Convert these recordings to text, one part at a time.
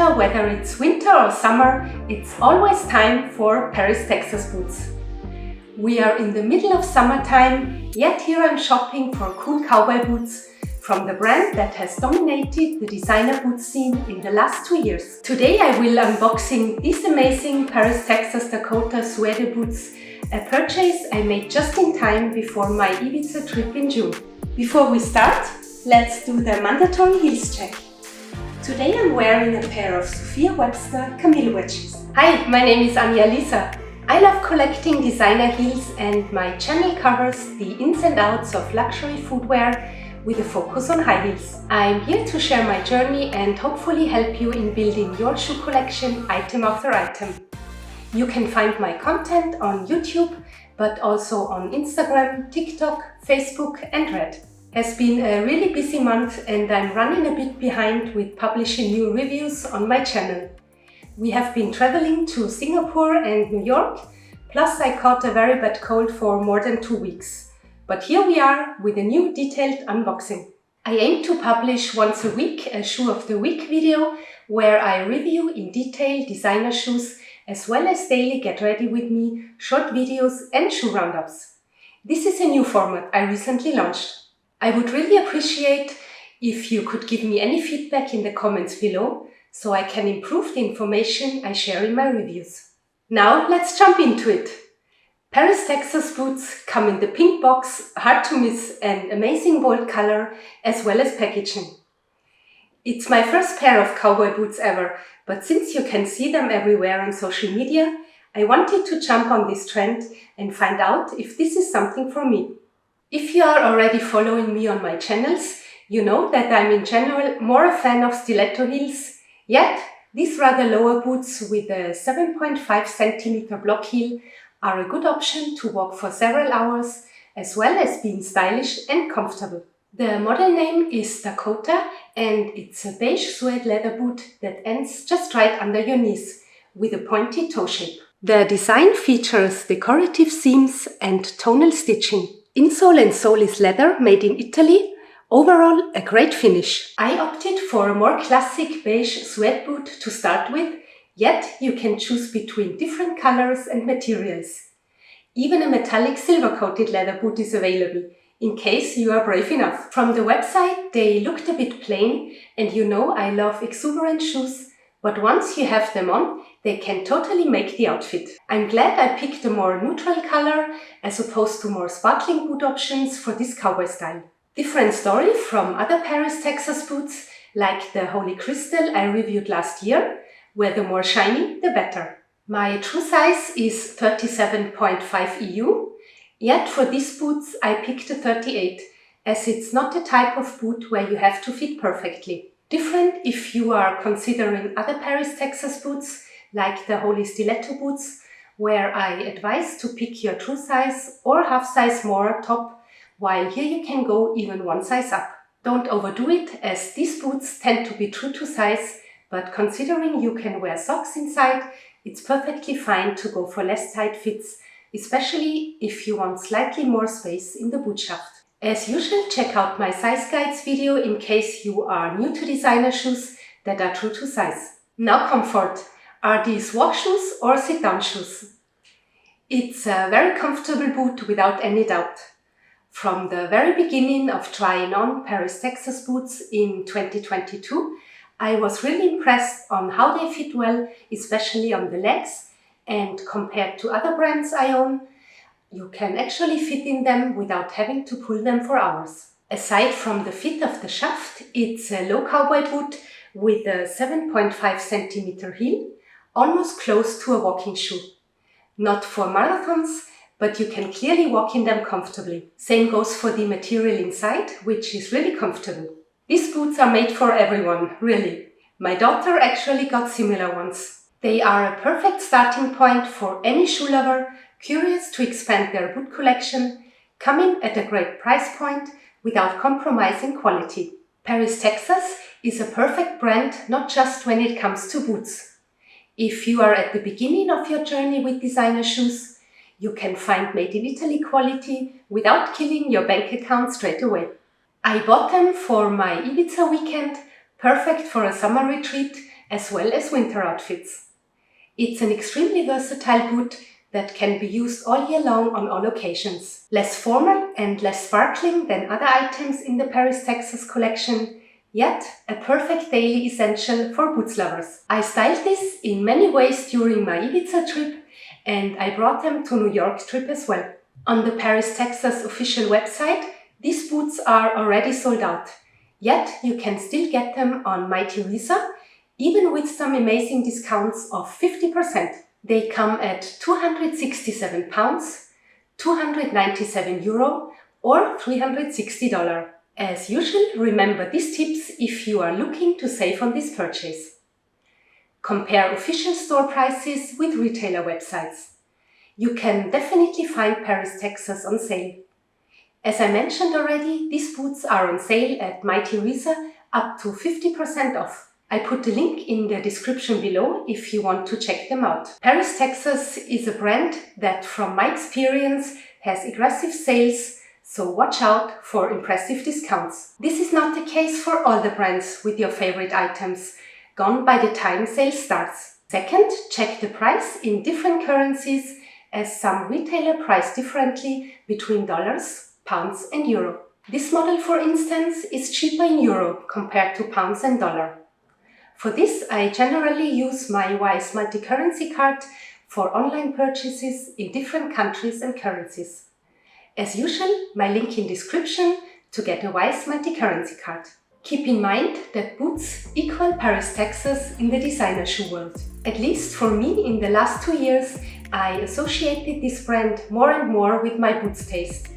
matter whether it's winter or summer, it's always time for Paris, Texas boots. We are in the middle of summertime, yet here I'm shopping for cool cowboy boots from the brand that has dominated the designer boot scene in the last 2 years. Today I will unboxing these amazing Paris, Texas, Dakota suede boots, a purchase I made just in time before my Ibiza trip in June. Before we start, let's do the mandatory heels check. Today I'm wearing a pair of Sophia Webster Camille wedges. Hi, my name is Anja-Lisa. I love collecting designer heels and my channel covers the ins and outs of luxury footwear with a focus on high heels. I'm here to share my journey and hopefully help you in building your shoe collection item after item. You can find my content on YouTube, but also on Instagram, TikTok, Facebook and Red. Has been a really busy month and I'm running a bit behind with publishing new reviews on my channel. We have been traveling to Singapore and New York, plus I caught a very bad cold for more than 2 weeks. But here we are with a new detailed unboxing. I aim to publish once a week a Shoe of the Week video where I review in detail designer shoes as well as daily get ready with me, short videos and shoe roundups. This is a new format I recently launched. I would really appreciate if you could give me any feedback in the comments below so I can improve the information I share in my reviews. Now let's jump into it. Paris, Texas boots come in the pink box, hard to miss and amazing bold color as well as packaging. It's my first pair of cowboy boots ever, but since you can see them everywhere on social media, I wanted to jump on this trend and find out if this is something for me. If you are already following me on my channels, you know that I'm in general more a fan of stiletto heels, yet these rather lower boots with a 7.5 cm block heel are a good option to walk for several hours as well as being stylish and comfortable. The model name is Dakota and it's a beige suede leather boot that ends just right under your knees with a pointy toe shape. The design features decorative seams and tonal stitching. Insole and sole is leather made in Italy. Overall, a great finish. I opted for a more classic beige suede boot to start with, yet you can choose between different colors and materials. Even a metallic silver-coated leather boot is available, in case you are brave enough. From the website, they looked a bit plain, and you know I love exuberant shoes, but once you have them on, they can totally make the outfit. I'm glad I picked a more neutral color as opposed to more sparkling boot options for this cowboy style. Different story from other Paris, Texas boots like the Holy Crystal I reviewed last year, where the more shiny, the better. My true size is 37.5 EU, yet for these boots I picked a 38, as it's not a type of boot where you have to fit perfectly. Different if you are considering other Paris, Texas boots like the Holy Stiletto boots, where I advise to pick your true size or half size more top, while here you can go even one size up. Don't overdo it, as these boots tend to be true to size, but considering you can wear socks inside, it's perfectly fine to go for less tight fits, especially if you want slightly more space in the boot shaft. As usual, check out my size guides video in case you are new to designer shoes that are true to size. Now comfort. Are these walk shoes or sit-down shoes? It's a very comfortable boot without any doubt. From the very beginning of trying on Paris, Texas boots in 2022, I was really impressed on how they fit well, especially on the legs, and compared to other brands I own, you can actually fit in them without having to pull them for hours. Aside from the fit of the shaft, it's a low cowboy boot with a 7.5 cm heel, almost close to a walking shoe. Not for marathons, but you can clearly walk in them comfortably. Same goes for the material inside, which is really comfortable. These boots are made for everyone, really. My daughter actually got similar ones. They are a perfect starting point for any shoe lover curious to expand their boot collection, coming at a great price point without compromising quality. Paris, Texas is a perfect brand not just when it comes to boots. If you are at the beginning of your journey with designer shoes, you can find made in Italy quality without killing your bank account straight away. I bought them for my Ibiza weekend, perfect for a summer retreat as well as winter outfits. It's an extremely versatile boot that can be used all year long on all occasions. Less formal and less sparkling than other items in the Paris, Texas collection, yet a perfect daily essential for boots lovers. I styled this in many ways during my Ibiza trip, and I brought them to New York trip as well. On the Paris, Texas official website, these boots are already sold out, yet you can still get them on My Teresa, even with some amazing discounts of 50%. They come at £267, €297 or $360. As usual, remember these tips if you are looking to save on this purchase. Compare official store prices with retailer websites. You can definitely find Paris, Texas on sale. As I mentioned already, these boots are on sale at My Teresa up to 50% off. I put the link in the description below if you want to check them out. Paris, Texas is a brand that, from my experience, has aggressive sales, so watch out for impressive discounts. This is not the case for all the brands with your favorite items, gone by the time sale starts. Second, check the price in different currencies, as some retailer price differently between dollars, pounds and euro. This model, for instance, is cheaper in euro compared to pounds and dollar. For this, I generally use my Wise multi-currency card for online purchases in different countries and currencies. As usual, my link in description to get a Wise multi-currency card. Keep in mind that boots equal Paris, Texas in the designer shoe world. At least for me, in the last 2 years, I associated this brand more and more with my boots taste.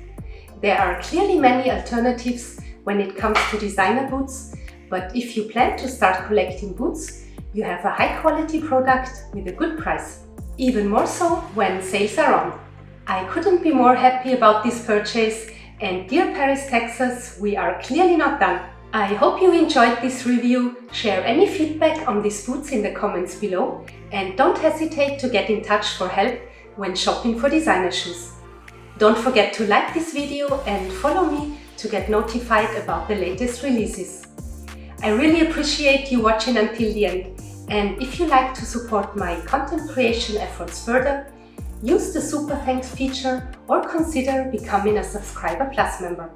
There are clearly many alternatives when it comes to designer boots, but if you plan to start collecting boots, you have a high-quality product with a good price. Even more so when sales are on. I couldn't be more happy about this purchase, and dear Paris, Texas, we are clearly not done. I hope you enjoyed this review. Share any feedback on these boots in the comments below, and don't hesitate to get in touch for help when shopping for designer shoes. Don't forget to like this video and follow me to get notified about the latest releases. I really appreciate you watching until the end, and if you like to support my content creation efforts further, use the Super Thanks feature or consider becoming a Subscriber Plus member.